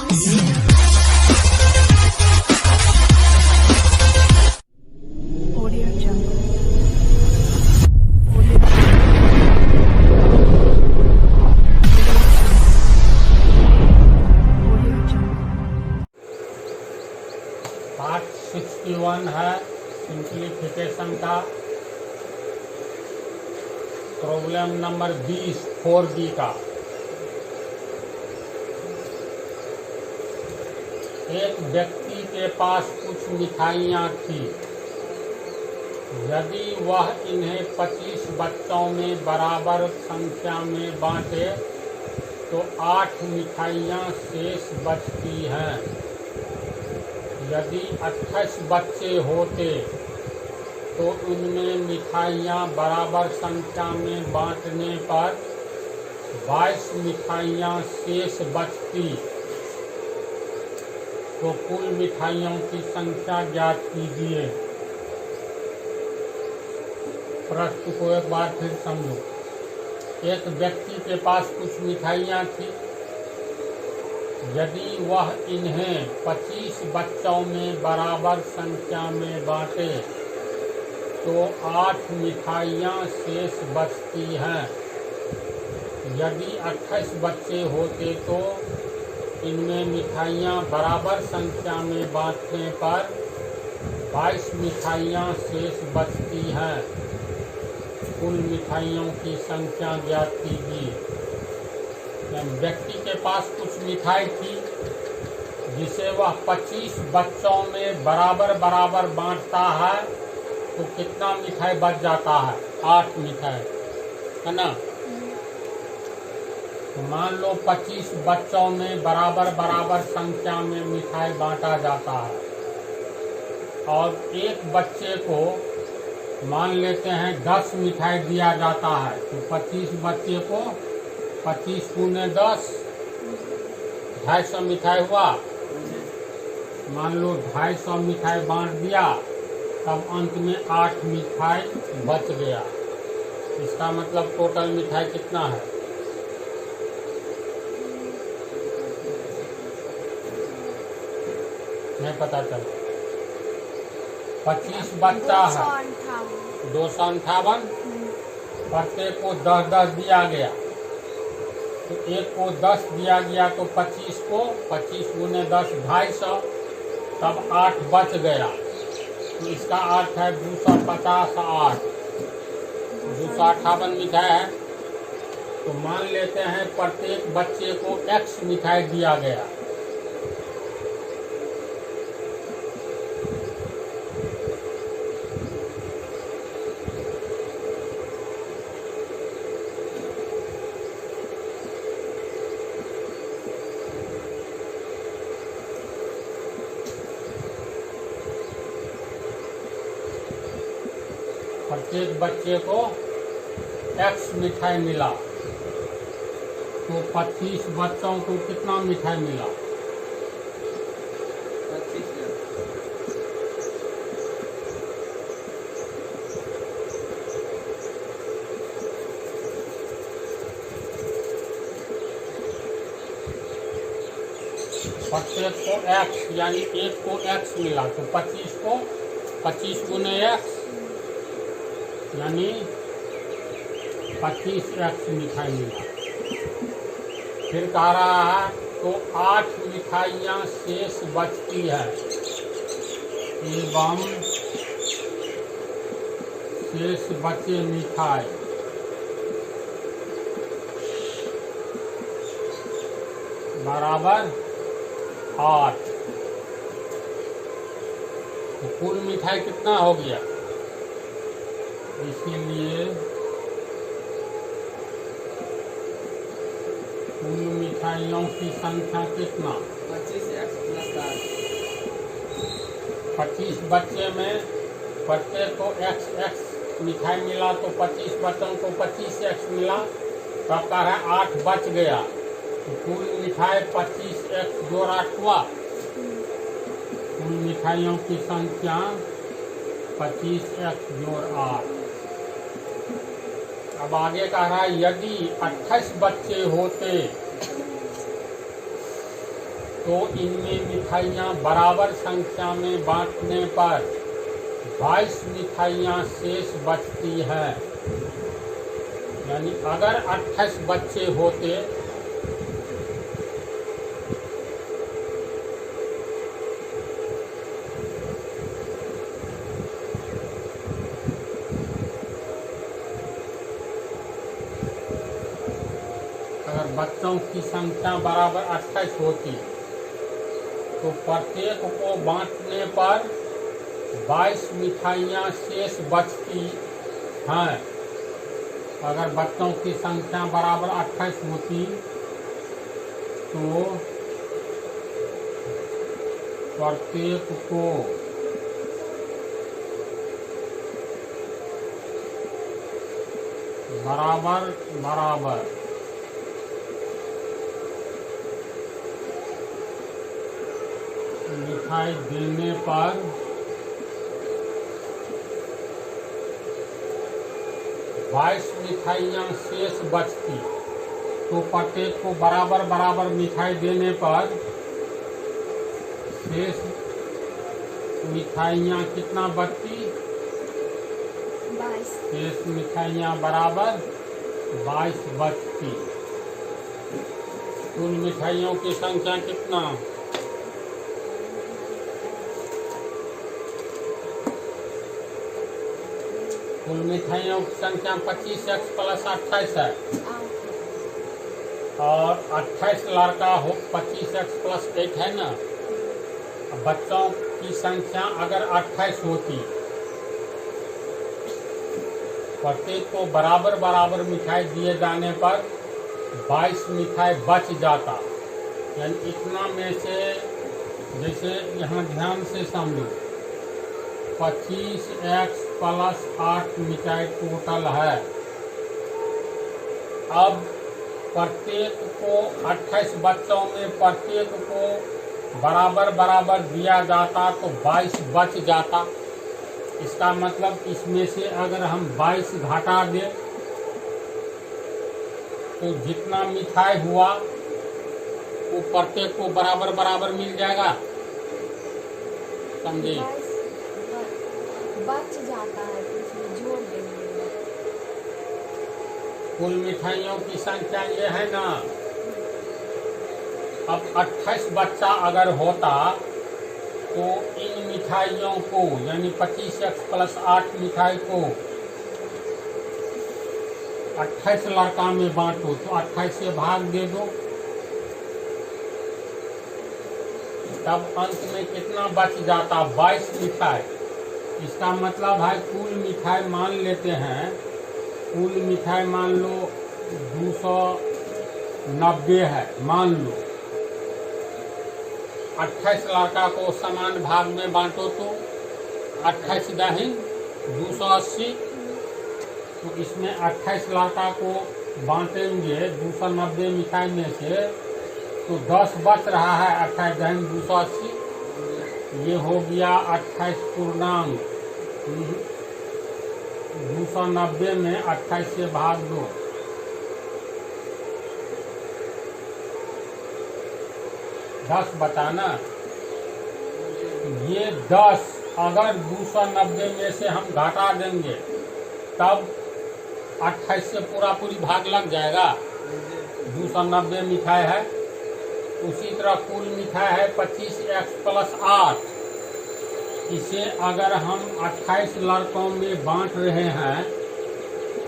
Audio Jungle. Audio Jungle. Part 61 है simplification का। Problem number 20 4B का। एक व्यक्ति के पास कुछ मिठाइयाँ थी। यदि वह इन्हें 25 बच्चों में बराबर संख्या में बांटे तो 8 मिठाइयाँ शेष बचती हैं। यदि 28 बच्चे होते तो उनमें मिठाइयाँ बराबर संख्या में बांटने पर 22 मिठाइयाँ शेष बचती, तो कुल मिठाइयों की संख्या ज्ञात कीजिए। प्रश्न को एक बार फिर समझो। एक व्यक्ति के पास कुछ मिठाइयाँ थी। यदि वह इन्हें 25 बच्चों में बराबर संख्या में बांटे तो 8 मिठाइयाँ शेष बचती हैं। यदि 28 बच्चे होते तो इनमें मिठाइयाँ बराबर संख्या में बांटने पर 22 मिठाइयाँ शेष बचती हैं। कुल मिठाइयों की संख्या ज्ञात कीजिए। व्यक्ति के पास कुछ मिठाई थी जिसे वह 25 बच्चों में बराबर बराबर बांटता है तो कितना मिठाई बच जाता है? 8 मिठाई, है ना। तो मान लो 25 बच्चों में बराबर बराबर संख्या में मिठाई बांटा जाता है और एक बच्चे को मान लेते हैं 10 मिठाई दिया जाता है, तो 25 बच्चे को 25 गुने 10 250 मिठाई हुआ। मान लो 250 मिठाई बांट दिया, तब अंत में 8 मिठाई बच गया। इसका मतलब टोटल मिठाई कितना है? नहीं पता चला। 25 बच्चा है, 258। प्रत्येक को 10-10 दिया गया, तो एक को 10 दिया गया तो 25 को 25 गुने 10 250, तब 8 बच गया। तो इसका अर्थ है 250 8 258 मिठाई है। तो मान लेते हैं प्रत्येक बच्चे को X मिठाई दिया गया। प्रत्येक बच्चे को X मिठाई मिला, तो 25 बच्चों को कितना मिठाई मिला? 25। प्रत्येक को X यानी एक को X मिला, तो 25 को 25 गुने X यानी 25X मिठाई मिला। फिर कह रहा है तो 8 मिठाइयाँ शेष बचती है एवं शेष बचे मिठाई बराबर 8। तो कुल मिठाई कितना हो गया? इसीलिए कुल मिठाइयों की संख्या कितना? 25 बच्चे में प्रत्येक को X मिठाई मिला, तो 25 बच्चों को 25X मिला, तब कह रहा है 8 बच गया। तो कुल मिठाई 25X जोड़ 8 हुआ। कुल मिठाइयों की संख्या 25X जोड़ 8। अब आगे कह रहा है यदि 28 बच्चे होते तो इनमें मिठाइयाँ बराबर संख्या में बांटने पर 22 मिठाइयाँ शेष बचती हैं। यानी अगर 28 बच्चे होते अगर बच्चों की संख्या बराबर 28 होती तो प्रत्येक को बांटने पर 22 मिठाइयाँ शेष बचती हैं। अगर बच्चों की संख्या बराबर 28 होती तो प्रत्येक को बराबर बराबर मिठाई देने पर 22 मिठाइयाँ शेष बचती तो प्रत्येक को बराबर बराबर मिठाई देने पर शेष मिठाइयाँ कितना बचती? 22। शेष मिठाइयाँ बराबर 22 बचती। कुल मिठाइयों की संख्या कितना? कुल मिठाइयों की संख्या 25x + 28 है और 28 लड़का हो 25x + 8 है ना। बच्चों की संख्या अगर 28 होती प्रत्येक को बराबर बराबर मिठाई दिए जाने पर 22 मिठाई बच जाता। यानी इतना में से जैसे यहाँ ध्यान से समझो 25x + 8 मिठाई टोटल है। अब प्रत्येक को 28 बच्चों में प्रत्येक को बराबर बराबर दिया जाता तो 22 बच जाता। इसका मतलब इसमें से अगर हम 22 घटा दें तो जितना मिठाई हुआ वो प्रत्येक को बराबर बराबर मिल जाएगा। समझे? बच जाता है तो इसमें जोड़ देंगे। कुल मिठाइयों की संख्या ये है ना। अब 28 बच्चा अगर होता तो इन मिठाइयों को यानी 25x + 8 मिठाई को 28 लड़का में बांटो तो 28 से भाग दे दो, तब अंत में कितना बच जाता? 22 मिठाई। इसका मतलब है कुल मिठाई मान लेते हैं, कुल मिठाई मान लो 290 है, मान लो 28 लड़का को समान भाग में बांटो तो 28 दही 280, तो इसमें 28 लड़का को बांटेंगे 290 मिठाई में से तो 10 बच रहा है। 28 दही 280, ये हो गया 28 पूर्णांक। 290 में 28 से भाग दो, दस बताना। ये 10 अगर 290 में से हम घटा देंगे तब 28 से पूरा पूरी भाग लग जाएगा। 290 मिठाई है। उसी तरह कुल मिठाई है 25x + 8। इसे अगर हम 28 लड़कों में बांट रहे हैं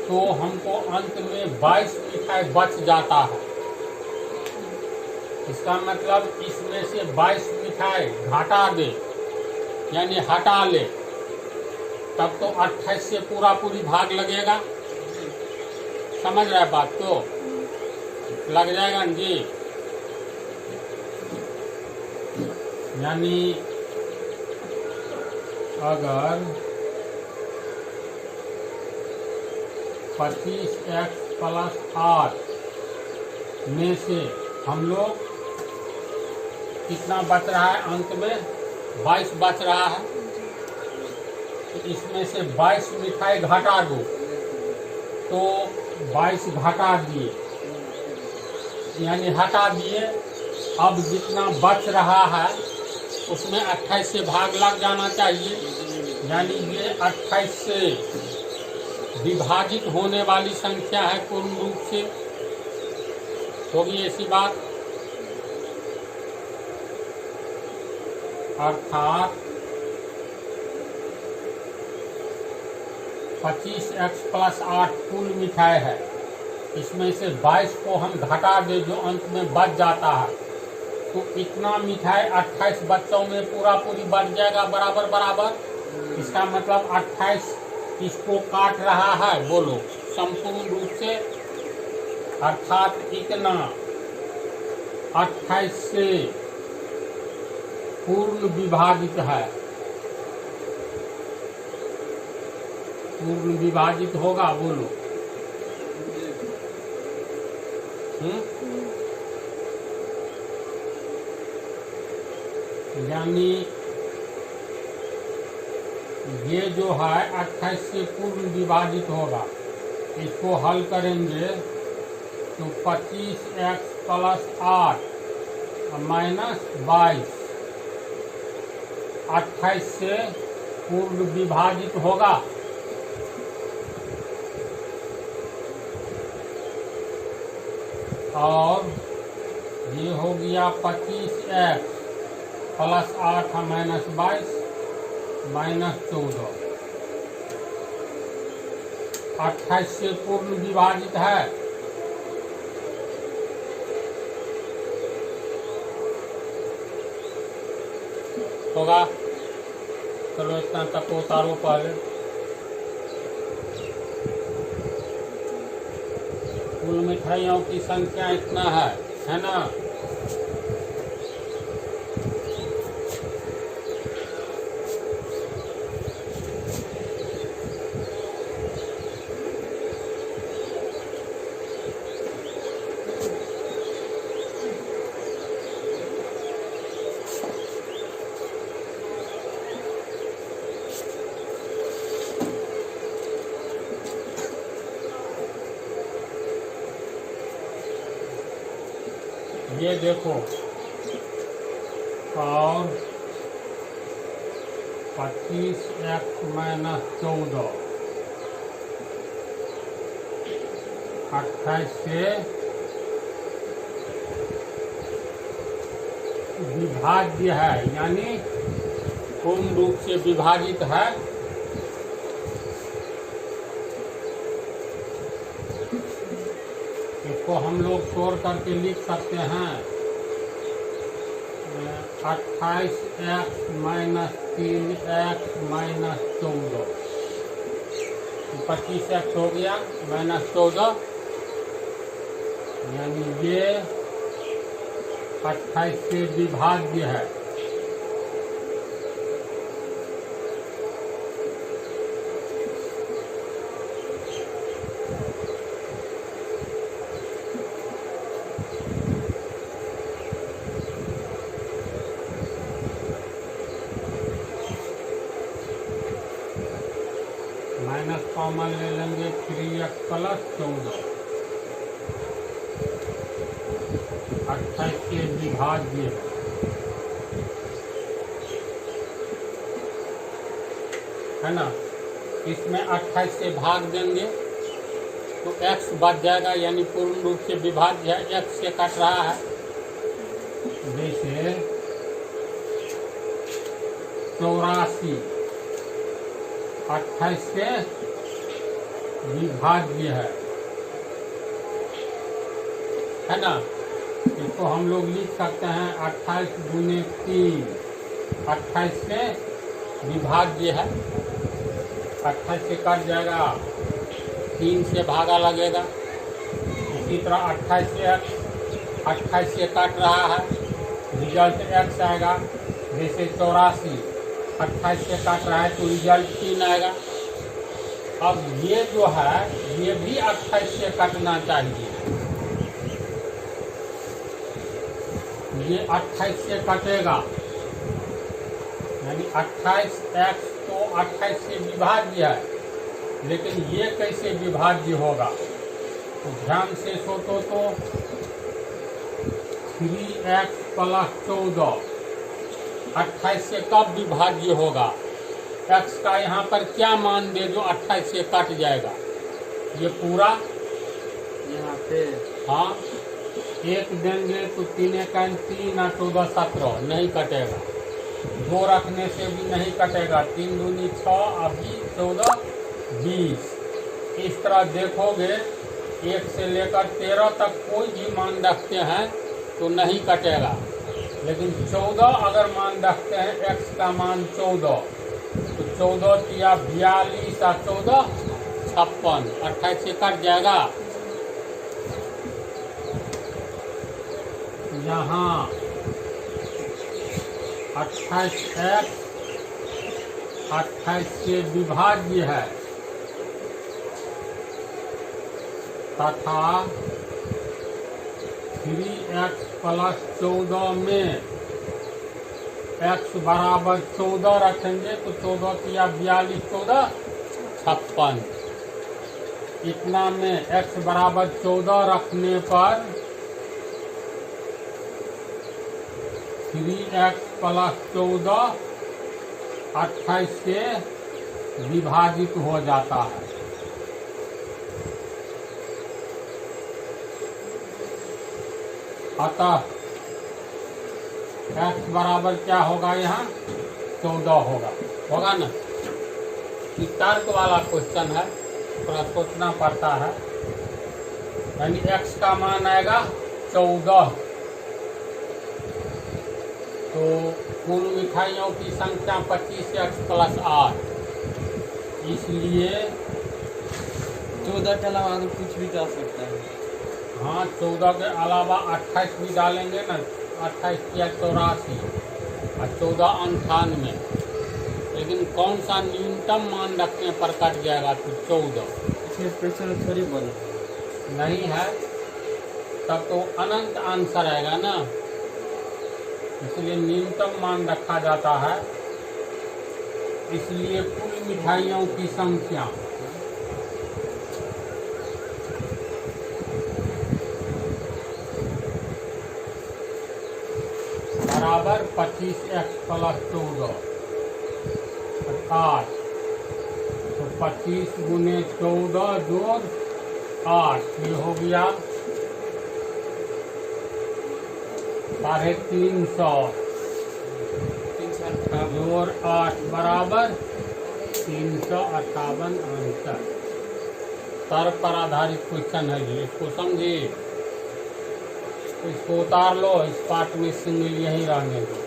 तो हमको अंत में 22 मिठाई बच जाता है। इसका मतलब इसमें से 22 मिठाई घटा दे यानी हटा ले, तब तो 28 से पूरा पूरी भाग लगेगा। समझ रहे बात? तो लग जाएगा ना जी। यानी अगर 25x + 8 में से हम लोग कितना बच रहा है? अंत में 22 बच रहा है। तो इसमें से 22 मिठाई घटा दो तो 22 घटा दिए यानी हटा दिए अब जितना बच रहा है उसमें 28 से भाग लग जाना चाहिए, यानी ये 28 से विभाजित होने वाली संख्या है पूर्ण रूप से। होगी ऐसी बात, अर्थात 25x + 8 कुल मिठाई है। इसमें से 22 को हम घटा दे जो अंत में बच जाता है, तो इतना मिठाई 28 बच्चों में पूरा पूरी बच जाएगा बराबर बराबर। इसका मतलब 28 इसको काट रहा है, बोलो संपूर्ण रूप से, अर्थात इतना 28 से पूर्ण विभाजित है। पूर्ण विभाजित होगा, बोलो। यानी ये जो है 28 से पूर्ण विभाजित होगा। इसको हल करेंगे तो 25x + 8 -22 28 से पूर्ण विभाजित होगा। और ये हो गया 25x + 8 -22 -14 28 से पूर्ण विभाजित है। होगा, चलो इतना तक उतारो पहले। कुल मिठाइयों की संख्या इतना है ना। ये देखो, और 25x - 14 28 से विभाज्य है, यानी पूर्ण रूप से विभाजित है। इसको हम लोग तोड़ करके लिख सकते हैं 28x - 3x - 14 25x हो गया -14, यानी ये 28 से विभाज्य है। माइनस कॉमन ले लेंगे 3x + 14 28 के विभाज्य है ना। इसमें 28 से भाग देंगे तो x बच जाएगा, यानी पूर्ण रूप से विभाज्य है, x से कट रहा है। जैसे 84 28 से विभाज्य है ना। इसको हम लोग लिख सकते हैं 28 × 3 28 से विभाज्य है। 28 से कट जाएगा, 3 से भागा लगेगा। इसी तरह 28 से x 28 से कट रहा है, रिजल्ट x आएगा। जैसे 84 28 से काट रहा है तो रिजल्ट 3 आएगा। अब ये जो है ये भी 28 से कटना चाहिए, ये 28 से कटेगा, यानी 28x तो 28 से विभाज्य है, लेकिन ये कैसे विभाज्य होगा तो ध्यान से सोचो। तो 3x प्लस 14 28 से कब विभाज्य होगा? x का यहाँ पर क्या मान दे जो 28 से कट जाएगा? ये पूरा यहाँ पे हाँ 1 देंगे तो 3 1 3 और 14 17 नहीं कटेगा। 2 रखने से भी नहीं कटेगा। 3 दूनी 6 अभी 14 20। इस तरह देखोगे 1 से लेकर 13 तक कोई भी मान रखते हैं तो नहीं कटेगा। लेकिन 14 अगर मान रखते हैं, x का मान 14 तो 14 तिया 42 और 14 56, 28 से कट जाएगा। यहाँ 28x 28 से विभाज्य है तथा 3x प्लस 14 में x बराबर 14 रखेंगे तो 14 किया 42 14 56। इतना में x बराबर 14 रखने पर 3x प्लस 14 28 से विभाजित हो जाता है। अतः x बराबर क्या होगा? यहाँ 14 होगा ना। ये तर्क वाला क्वेश्चन है, थोड़ा सोचना पड़ता है। यानी x का मान आएगा 14। तो कुल मिठाइयों की संख्या 25x प्लस 8, इसलिए 14 के अलावा तो कुछ भी डाल सकता है। हाँ 14 के अलावा 28 भी डालेंगे ना। 28 या 84 और 14 98। लेकिन कौन सा न्यूनतम मान रखने पर कट जाएगा? तो 14 इसमें प्रश्न थोड़ी बोला नहीं है, तब तो अनंत आंसर आएगा ना। इसलिए न्यूनतम मान रखा जाता है। इसलिए कुल मिठाइयों की संख्या बराबर 25x प्लस 14 8। तो 25 गुने 14 जोड़ 8, ये हो गया 350 जोड़ 8 बराबर 358 आंसर। तर्क पर आधारित क्वेश्चन है जी, इसको समझिए। इसको उतार लो, इस पार्ट में सिंगल यहीं रहने दो।